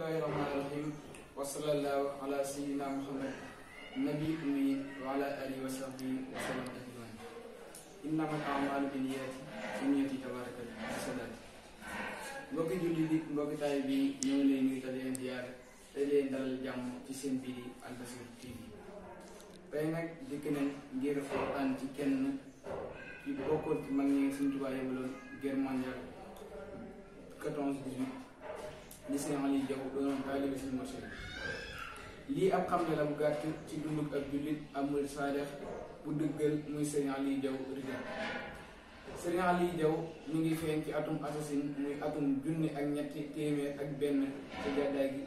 Bismillahirrahmanirrahim. Wassallallahu ala sayyidina Muhammad nabi ummi wa ala alihi wa sahbihi wa sallam ajmain. Innamal a'malu binniyati tabarakal salat. Mbokki julli di mbokki tay bi ñoo ngi leen nuyu te leen ziyaar te leen dalal jàmm ci seen biir Al Basir TV. Tey nag dikk nañ ngir waxtaan ci kenn ci bokkoon ci mag ñi Serigne Touba yebaloon Gérmondial 14-18 li Serigne Aline Diaw doon taalibe Serigne Moussa lii ab xam ne la bu gàtt ci dunduk ak jullit amul saadex bu dëggal muy Serigne Aline Diaw rida. Serigne Aline Diaw mi ngi feeñ ci atum assasine muy atum junni ak ñetti téeméer ak benn ci gàddaay gi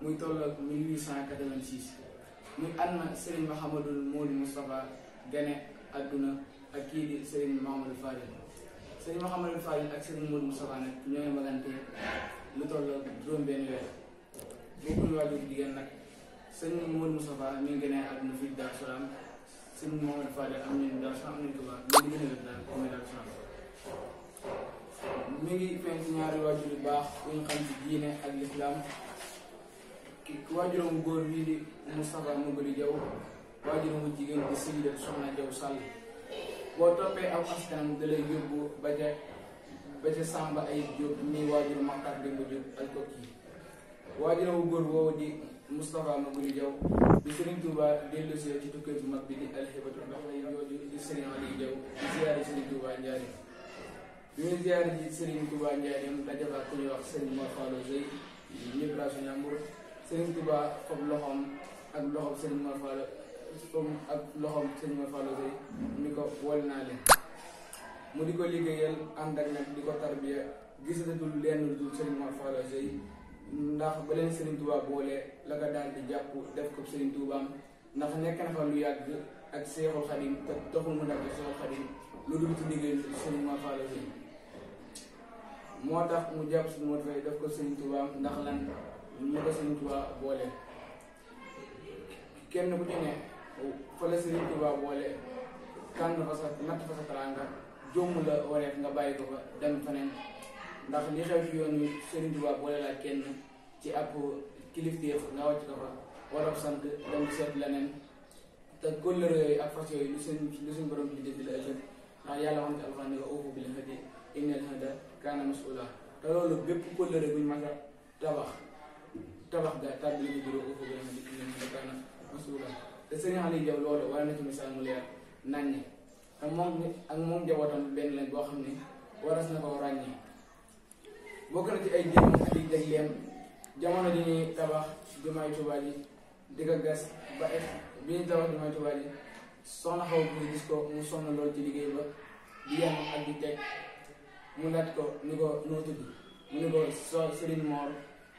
muy tolloog 1886 muy ànd Serigne Mouhamadul Moustapha gane àdduna ak kii di Serigne Mouhamadou Fadil. Serigne Mouhamadou Fadil ak Serigne Modou Moustapha nag ñooy magante lu tolloog juróom-benn weer bokkuñu waajur jigéen nag. Serigne Modou Moustapha mi ngi gënee àdduna fii Daaru Salaam Serigne Mouhamadou Fadil am nañu Daaru Salaam am nañu Touba li gën a wér daal comme Daaru Salaam mi ngi feeñ ci ñaari waajur yu baax yu ñu xam ci diine ak lislaam waajuram bu góor bii di Moustapha Mougali Diaw waajuram bu jigéen di Seyda Soxna Diaw Sall boo toppee aw askanam da lay yóbbu ba ca Samba ay Diop nii waajur Wakhtan Demba Diop ak kokki waajuram bu góor woowu di Moustapha Mougali Diaw di Serigne Touba dellusi ci tukkee bu mag bi di alxibatu ndax lay yooju di Serigne Aline Diaw di ziyaare Serigne Touba Njaareem bi muy ziyaare ji Serigne Touba Njaareem dajafaat ku ñuy wax Serigne Mor Fallo Sey ñëpp raa su ñàmbur Serigne Touba fob loxoom ak loxoom Serigne Mor Fallo Serigne Mor Fallo Sey ni ko wol naa leen mu di ko liggéeyal ànd ak nag di ko tarbiya gisatul lenn dul Serigne Mor Fallo Sey ndax ba leen Serigne Touba boole la ko daal di jàpp def ko Serigne Touba ndax nekk na fa lu yàgg ak Seexul Xadim te taxul mu nekk Seexul Xadim lu dul ci liggéey Serigne Mor Fallo Sey moo tax mu jàpp suñu moo fay def ko Serigne Touba ndax lan ñu ko Serigne Touba boole kenn ku ci ne fa la Serigne Touba boole tànn fa sa natt fa sa teraanga jomm la wareef nga bàyyi ko fa dem feneen ndax li xew ci yoon wi Serigne Touba boole laa kenn ci ab kilifteef nga wàcc ko fa wala sant dem seet leneen te kóllëre yooyu ak fas yooyu lu suñ borom bi di la ëllëg ndax yàlla wax ci alxuraan ne ko uufu bil ahdi innal ahda kaana mas'uula te loolu bépp kóllëre buñ mas a tabax ga tàbbi li ñu juróo uufu bil ahdi innal ahda kaana mas'uula te Serigne Aline Diaw loolu war na ci misaal mu leer naññi te moom ak moom njabootam benn lañ boo xam ne waras na ko ràññee bokk na ci ay jéem ak i jagleem jamono ji ñuy tabax jumaay Touba ji di ko gas ba bi ñuy tabax jumaay Touba ji soxna xaw bu gis ko mu sonn lool ci liggéey ba di yem ak di teg mu laaj ko ni ko noo tudd mu ni ko Serigne Mor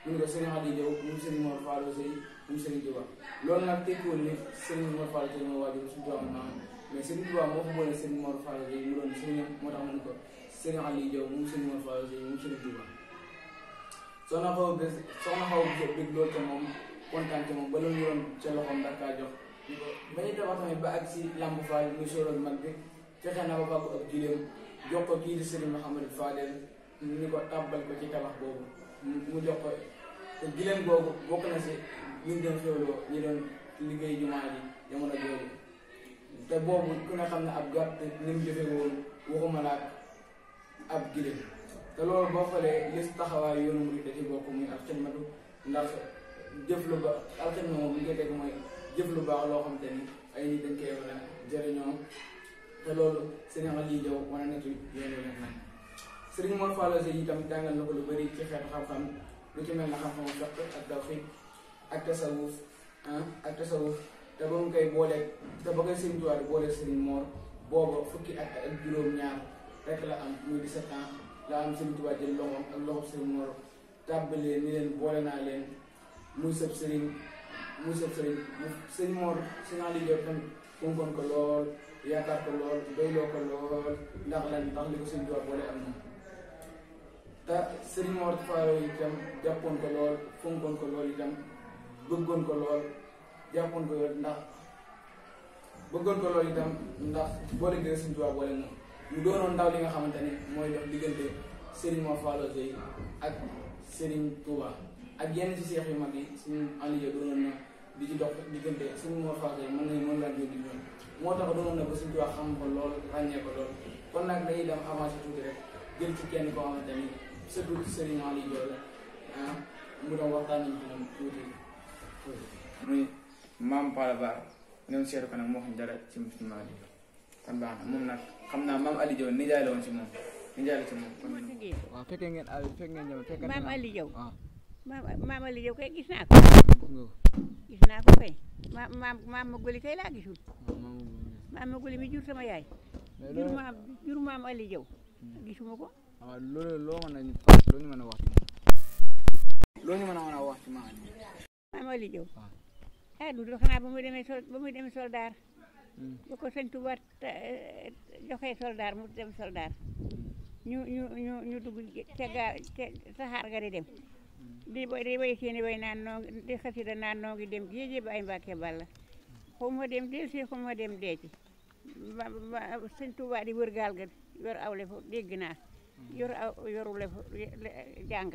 mu ni ko Serigne Aline Diaw mu Serigne Mor Fallo Sey mu Serigne Touba loolu nag tekkiwul ni Serigne Mor Fallo Sey moo waajur suñu Touba maam mais Serigne Touba moo ko boole Serigne Mor Fallo Sey mu doon Serigne moo tax mu ni ko Serigne Aline Diaw mu Serigne Mor Fallo Sey mu Serigne Touba soxna xaw bëgg loolu te moom kontaan te moom ba loolu yoroon ca loxoom ndax kaa jox ba ñu tabax tamit ba ak si Lamb Fall muy sóoral mag bi fexe na ba fàggu ak gileem jox ko kii di Serigne Mouhamadou Fadel ni ko tàbbal ko ci tabax boobu mu jox ko te gileem googu bokk na si ñu doon xewloo ñi doon liggéey jumaa ji jamono jooju te boobu ku ne xam ne ab gàtt ni mu jëfe woon waxuma la ab gileem te loolu boo xoolee li taxawaay yoonu murid da ci bokk muy ak xidmatu ndax jëf lu baax alxidma moom li nga teg mooy jëf lu baax loo xam te ni ay nit dañ koy war a jëriñoo te loolu Serigne Aline Diaw wane na ci yoonu leen nañ Serigne Mor Fallo Sey itam jàngal na ko lu bëri ci xeetu xam-xam lu ci mel na xam-xamu fiqh ak tawhid ak tasawuf te ba mu koy booleeg te ba koy Serigne Touba di booleeg Serigne Mor booba fukki at ak juróom-ñaar rek la am muy 17 ans la am Serigne Touba jël loxoom ak loxoom Serigne Mor tàbbalee ni leen boole naa leen muy sëb Serigne Serigne Mor Serigne Aline Diaw tam fonkoon ko lool yaakaar ko lool doyloo ko lool ndax li ko Serigne Touba boole am na te Serigne Mor Fallo itam jàppoon ko lool fonkoon ko lool itam bëggoon ko lool jàppoon ko lool ndax boole gi Serigne Touba boole moom mu doonoon ndaw li nga xamante ne mooy dox diggante Serigne Mor Fallo Sey ak Serigne Touba ak yenn ci Cheikh yu mag yi suñu Aliou Diaw doonoon na di ci dox diggante suñu moo faatee mën laa jóg di ñoom moo tax doonoon na ba suñu Touba xam ko lool ràññee ko lool kon nag dañuy dem avancé tuuti rek jël ci kenn koo xamante ni surtout Serigne Aliou Diaw la mu doon waxtaan nañ ci moom tuuti muy maam Pala Bar ñoom seetu ko nag moo xam dara ci Maam Aliou Diaw kon baax na moom nag xam naa Maam Aliou Diaw nijaay la woon si moom nijaay la si moom kon waaw fekkee ngeen fekkee Maam Aliou Diaw waaw Maam Aliou Diaw kay gis naa ko kay maam ma goli kay laa gisul maam ma goli mi jur sama yaay jur Maam Aliou Diaw gisuma ko waaw loolu loo mën a wax loo ñu mën a wax ci Maam Aliou Diaw du xanaa ba muy demee soldaar bu ko sëñ Touba joxee soldaar mu dem soldaar ñu dugg ca gaar ca saxaar ga di dem di bay seeni way naan noo di xasida naan noo ngi dem géej ba ay Mbàkke Balla xaw ma dem del si xaw ma dem deeci sëñ Touba di wër gaal ga yor aw le fa dégg naa yoru le fa jàng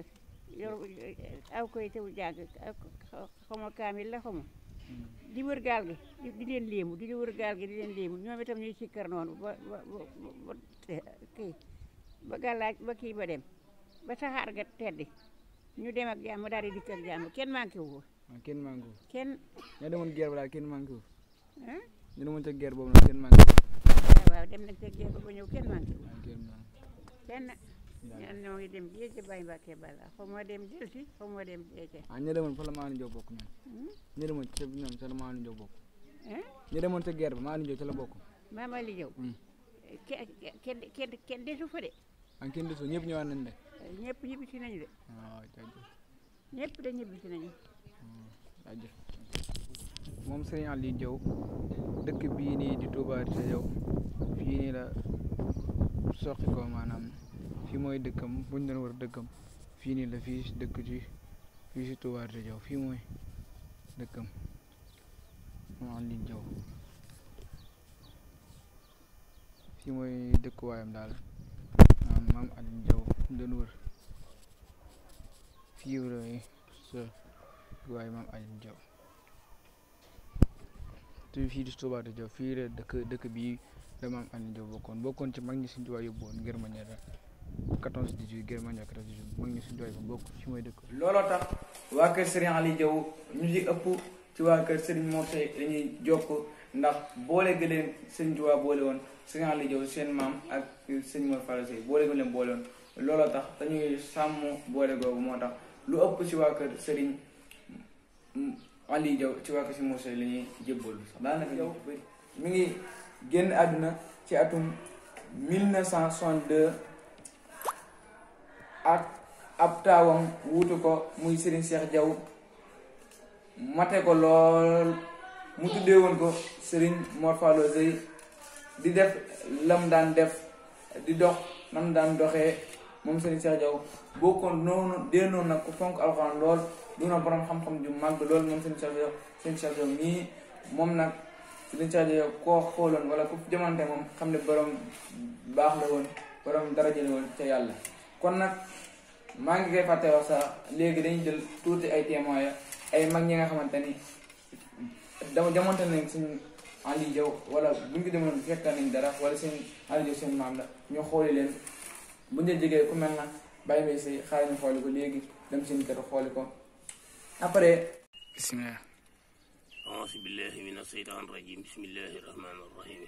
aw koy tew jàng xaw ma kaamil la xaw ma di wër gaal gi di leen léemu di wër gaal gi di leen léemu ñoom itam ñuy sikkar noonu ba gàllaaj ba kii ba dem ba saxaar ga teddi ñu dem ak jàmm daal di dikk ak jàmm kenn manqué wu ko kenn manqué wu kenn ñoo demoon guerre ba daal kenn manqué wu ñu demoon ca guerre boobu nag kenn manqué wu waaw dem nañ ca guerre ba ñëw kenn manqué wu kenn ñaan ñoo ngi dem géej ca Baye Mbàkke Balla xaw ma dem jël si xaw ma dem deece ñu demoon fa la Maam Aliou Diaw bokk ñoom ñu demoon ca ñoom ca la Maam Aliou Diaw bokk ñu demoon ca guerre ba Maam Aliou Diaw ca la bokk Maam Aliou Diaw kenn desu fa de kenn desu ñëpp ñëwaat nañ de ñëpp ñibbi si nañu de waaw jaajëf ñëpp de ñibbi si nañu jaajëf moom Serigne Aliou Diaw dëkk bii nii di Touba te yow fii nii la soqi ko maanaam fii mooy dëkkam buñ doon war dëkkam fii nii la fii dëkk ci fii si Touba te yow fii mooy dëkkam moom Aliou Diaw fii mooy dëkkuwaayam daal maam Aliou Diaw doon wër fii la sa waaye maam Aliou Diaw te fii di Touba te Diaw fii la dëkk bii la maam Aliou Diaw bokkoon ci mag ñi Sëñ Touba Yobowon Gérmondial 14-18 Gérmondial 14-18 mag ñi Sëñ Touba bokk fi mooy dëkk looloo tax waa kër Serigne Aliou Diaw ñu ci ëpp ci waa kër Serigne Mor Seye dañuy jokk ndax boole ga leen Sëñ Touba boole woon Serigne Aliou Diaw seen maam ak Sëñ Mor Falla Seye boole ga leen boole woon looloo tax dañuy sàmm boole googu moo tax lu ëpp ci waa kër Serigne Aliou Diaw ci waa kër Sëñ Mor Seye la ñuy jébbalu sax daanaka yow mi ngi génn àdduna ci atum 1962 ak ab taawam wuutu ko muy Serigne Cheikh Diaw mate ko lool mu tuddee woon ko Serigne Mor Falla Seye di def lam daan def di dox nam daan doxee moom Serigne Cheikh Diaw bokkoon noonu dee noonu nag ku fonk alxuraan lool doona borom xam-xam ju màgg lool moom Serigne Cheikh Diaw nii moom nag Serigne Cheikh Diaw koo xooloon wala ku jamante moom xam ne borom baax la woon borom daraja la woon ca yàlla kon nag maa ngi koy fàtte wax sax léegi dañuy jël tuuti ay témoins ay mag ñi nga xamante ni dama jamonte nañ Serigne Aliou Diaw wala buñ ko demoon fekk nañ dara wala Serigne Aliou Diaw seen maam la ñu xooli leen bu ñu jegee ku mel na bàyyi may say xaaral ñu xooli ko léegi dem seen kër xooli ko après bismillah auzu billahi mina shaytaani rajim bismillahi rahmaani rahim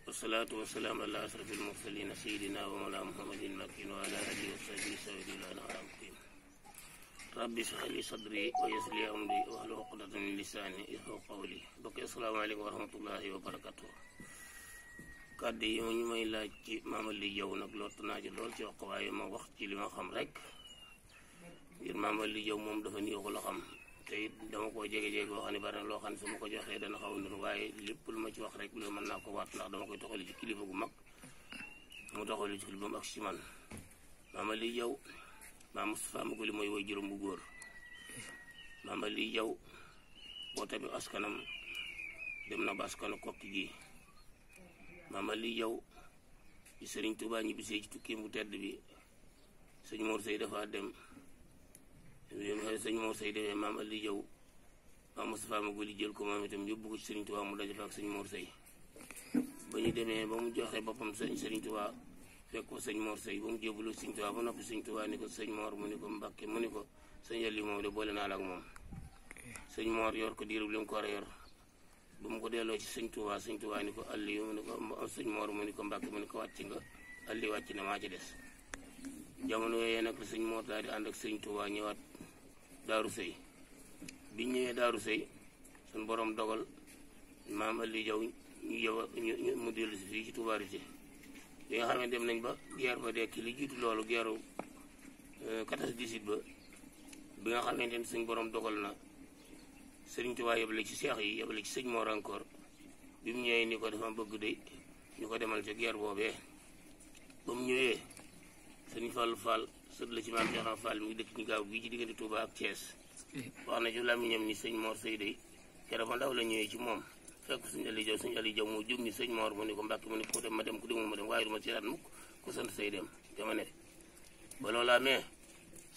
wasalaatu wasalaamu ala asrafil mursalina sayidina wa mawlana muhammadin makin wa ala alihi wa sahbihi sawidina alaamkin rabbi shrah li sadri wa yassir li amri wahlul uqdatan min lisani yafqahu qawli bokk asalaamaaleykum wa rahmatullahi wa barakatuh kàddu yi ñu may laaj ci Maam Aliou Diaw nag lott naa ci lool ci wax ko waaye ma wax ci li ma xam rek ngir Maam Aliou Diaw moom dafa néew ko la xam te it dama koo jege-jege boo xam ne bari na loo xam ne su ma ko joxee dana xaw a nuru waaye lépp lu ma ci wax rek loolu mën naa ko waat ndax dama koy toxali ci kilifa gu mag mu toxali ci kilifa ak ci man Maam Aliou Diaw Maam Moustapha ma ko li mooy woy juróom bu góor Maam Aliou Diaw boo tabi askanam dem na ba askanu kokki gi Maam Aliou Diaw ci Serigne Touba ñibbisee ci tukki bu tedd bi Sëñ Mor Seye dafa dem sëñ Mor Sey demee Mame Aline Diaw maam Moustapha ma goli jël ko moom itam yóbbu ko ci Serigne Touba mu daje fa ak sëñ Mor Sey ba ñu demee ba mu joxe boppam Serigne Touba fekk ko sëñ Mor Sey ba mu jébbalu sëñ Touba ba noppi sëñ Touba ni ko sëñ Mor mu ni ko Mbàkke mu ni ko sëñ Aliou moom de boole naa la ak moom sëñ Mor yor ko diirub li mu ko war a yor ba mu ko delloo ci sëñ Touba ni ko Aliou mu ni ko sëñ Mor mu ni ko Mbàkke mu ni ko wàcc nga Aliou wàcc na maa ci des jamono yooyee nag sëñ Mor daal di ànd ak sëñ Touba ñëwaat Daaru Sey bi ñëwee Daaru Sey suñu borom dogal Mame Aline Diaw ñu mu dellu si fii ci Touba Rité bi nga xam ne dem nañ ba guerre ba dekki li jiitu loolu guerre 14-18 ba bi nga xamante ne suñ borom dogal na Serigne Touba yebale ci Cheikh yi yebale ci sëñ Mor encore bi mu ñëwee ni ko dafa bëgg de ñu ko demal ca guerre boobee ba mu ñëwee sëñ Fall Fall sët la ci maam Cheikh Fall mi ngi dëkk ñu gaaw bii ci diggante Touba ak Thiès wax na ci làmmiñam ni sëñ Mor Sey day keroog ba ndaw la ñëwee ci moom fekk sëñ Aliou Diaw moo jóg ni sëñ Mor mu ni ko Mbàkke mu ni ko dem ma dem ku demul ma dem waaye du ma ci rat mukk ku sant Sey dem dama ne ba loolaa mais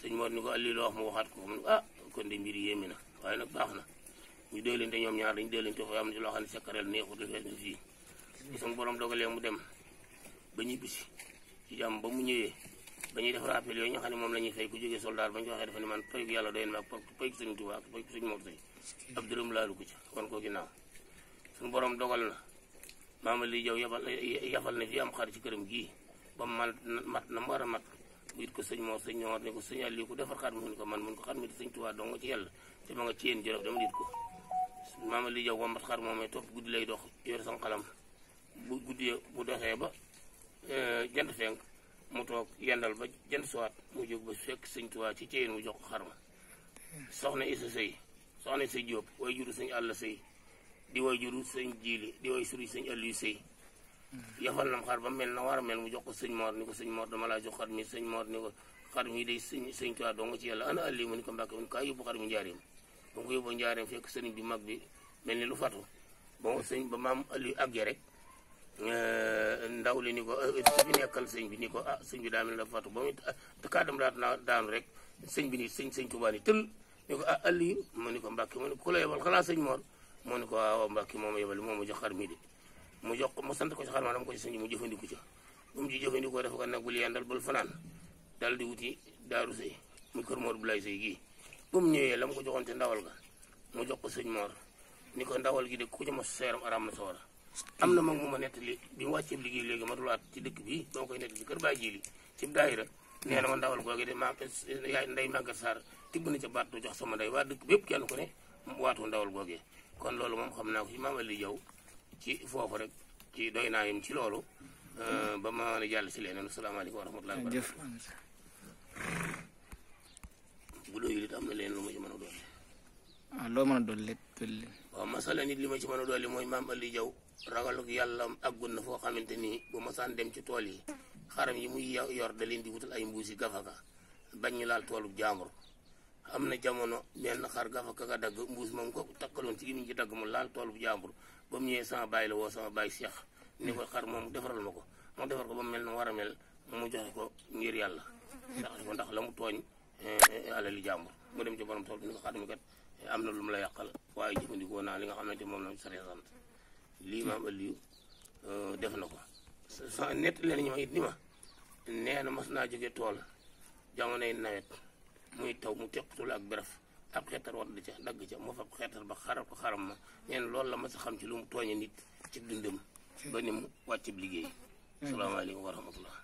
sëñ Mor ni ko Aliou la wax mu waxaat ko mu ne ah kon de mbir yéemi na waaye nag baax na ñu déelante ñoom ñaar dañu déelante fa am ci loo xam ne sekkareel neexut la fees na fii bu suñu borom dogalee mu dem ba ñibbisi ci jàmm ba mu ñëwee ba ñuy def rappel yooyu nga xam ne moom la ñuy fay ku jógee soldat ba ñu ko waxee dafa ne man payug yàlla doyen ma ak payug sëñ Touba ak payug sëñ Mor Sey ab dërëm laalu ko ci wan ko ginnaaw suñu borom dogal na Mame Aline Diaw yafal na fi am xar ci këram gii ba mu mat na mu war a mat bu it ko sëñ Mor ne ko sëñ Aliou ku defar xar mi mu ne ko man mun ko xar mi di sëñ Touba dong nga ci yàlla te ma nga ci yéen jërëf dama dit ko Mame Aline Diaw ba mat xar moomee topp guddi lay dox yor san xalam bu guddi bu doxee ba jant fenk mu toog yendal ba jant suwaat mu jóg ba fekk sëñ Touba ci ceyeen mu jox ko xar ma soxna Issa Sey soxna Sey Diop way juru sëñ Alla Sey di way juru sëñ Jili di way suri sëñ Aliou Sey yafal nam xar ba mel na war a mel mu jox ko sëñ Mor ni ko sëñ Mor dama laa jox xar mi sëñ Mor ni ko xar mi day sëñ Touba doo nga ci yàlla ana Aliou mu ni ko Mbàkke mu ni ko yóbbu xar mi njaareem ba ko yóbbu njaareem fekk sëriñ bi mag bi mel ni lu fatu ba maam Aliou àggee rek ndaw li ni ko fi nekkal sëñ bi ni ko ah sëñ bi daa mel na fatu ba muy kàddam daanu rek sëñ bi ni sëñ Touba ni tël ni ko ah Aliou mu ni ko Mbàkke mu ni ko ku la yebal xanaa sëñ Mor mu ni ko waaw Mbàkke mooma yebal moom ma jox xar mi de mu jox ko mu sant ko ci xar ma dama ko ci sëñ mu jëfandiku ca bu mu ci jëfandikoo dafa ko nag bul yendal bul fanaan dal di wuti Daaru Sey mu kër Mor Bulay Sey gii bu mu ñëwee la mu ko joxoon te ndawal ga mu jox ko sëñ Mor ni ko ndawal gi de ku ci mos seeram aram na sawara am na mag mu ma nettali bi mu wàccee liggéey léegi ma dulaat ci dëkk bi dama koy nettali ci kër Baay Jili ci daayira nee na ma ndawal googu de ma yaay nday Maguette Sarr tibb na ca baat du jox sama nday waa dëkk bépp kenn ku ne waatu ndawal googee kon loolu moom xam naa ko ci Mame Aline Diaw ci foofu rek ci doy naa yem ci loolu ba ma mën a jàll si leneen asalaamaaleykum wa rahmatulah. jërëjëf bu doyul it am na leen lu ma ci mën a dolli. ah loo mën a dolli dolli. waaw masala nit li ma ci mën a dolli mooy Mame Aline Diaw ragalug yàlla àggun na foo xamante ni bu masaan dem ci tool yi xaram yi muy yor da leen di wutal ay mbuusi gafaka bañ ñu laal toolub jaambur am na jamono benn xar gafaka ga dagg mbuus moom ko takkaloon ci gémmiñ ci dagg mu laal toolub jaambur ba mu ñëwee sama baay la woo sama baay Cheikh ni ko xar moom defaral ma ko mu defar ko ba mu mel na war a mel mu joxe ko ngir yàlla sax ko ndax la mu tooñ alali jàmbur mu dem ci borom tool bi ni ko xar mi kat am na lu mu la yàqal waaye jëfandikoo naa li nga xamante moom la sare sant lii Mame Aliou def na ko sa nett leen ñu ma it ni ma nee na mas naa jóge tool jamonoy nawet muy taw mu teqatul ak beraf ab xeetar wadd ca dagg ca moo fab xeetar ba xaral ko xaram ma nee na loolu la ma sa xam ci lu mu tooñe nit ci dundam ba ni mu wàcc liggéey. asalaamaaleykum wa rahmatullah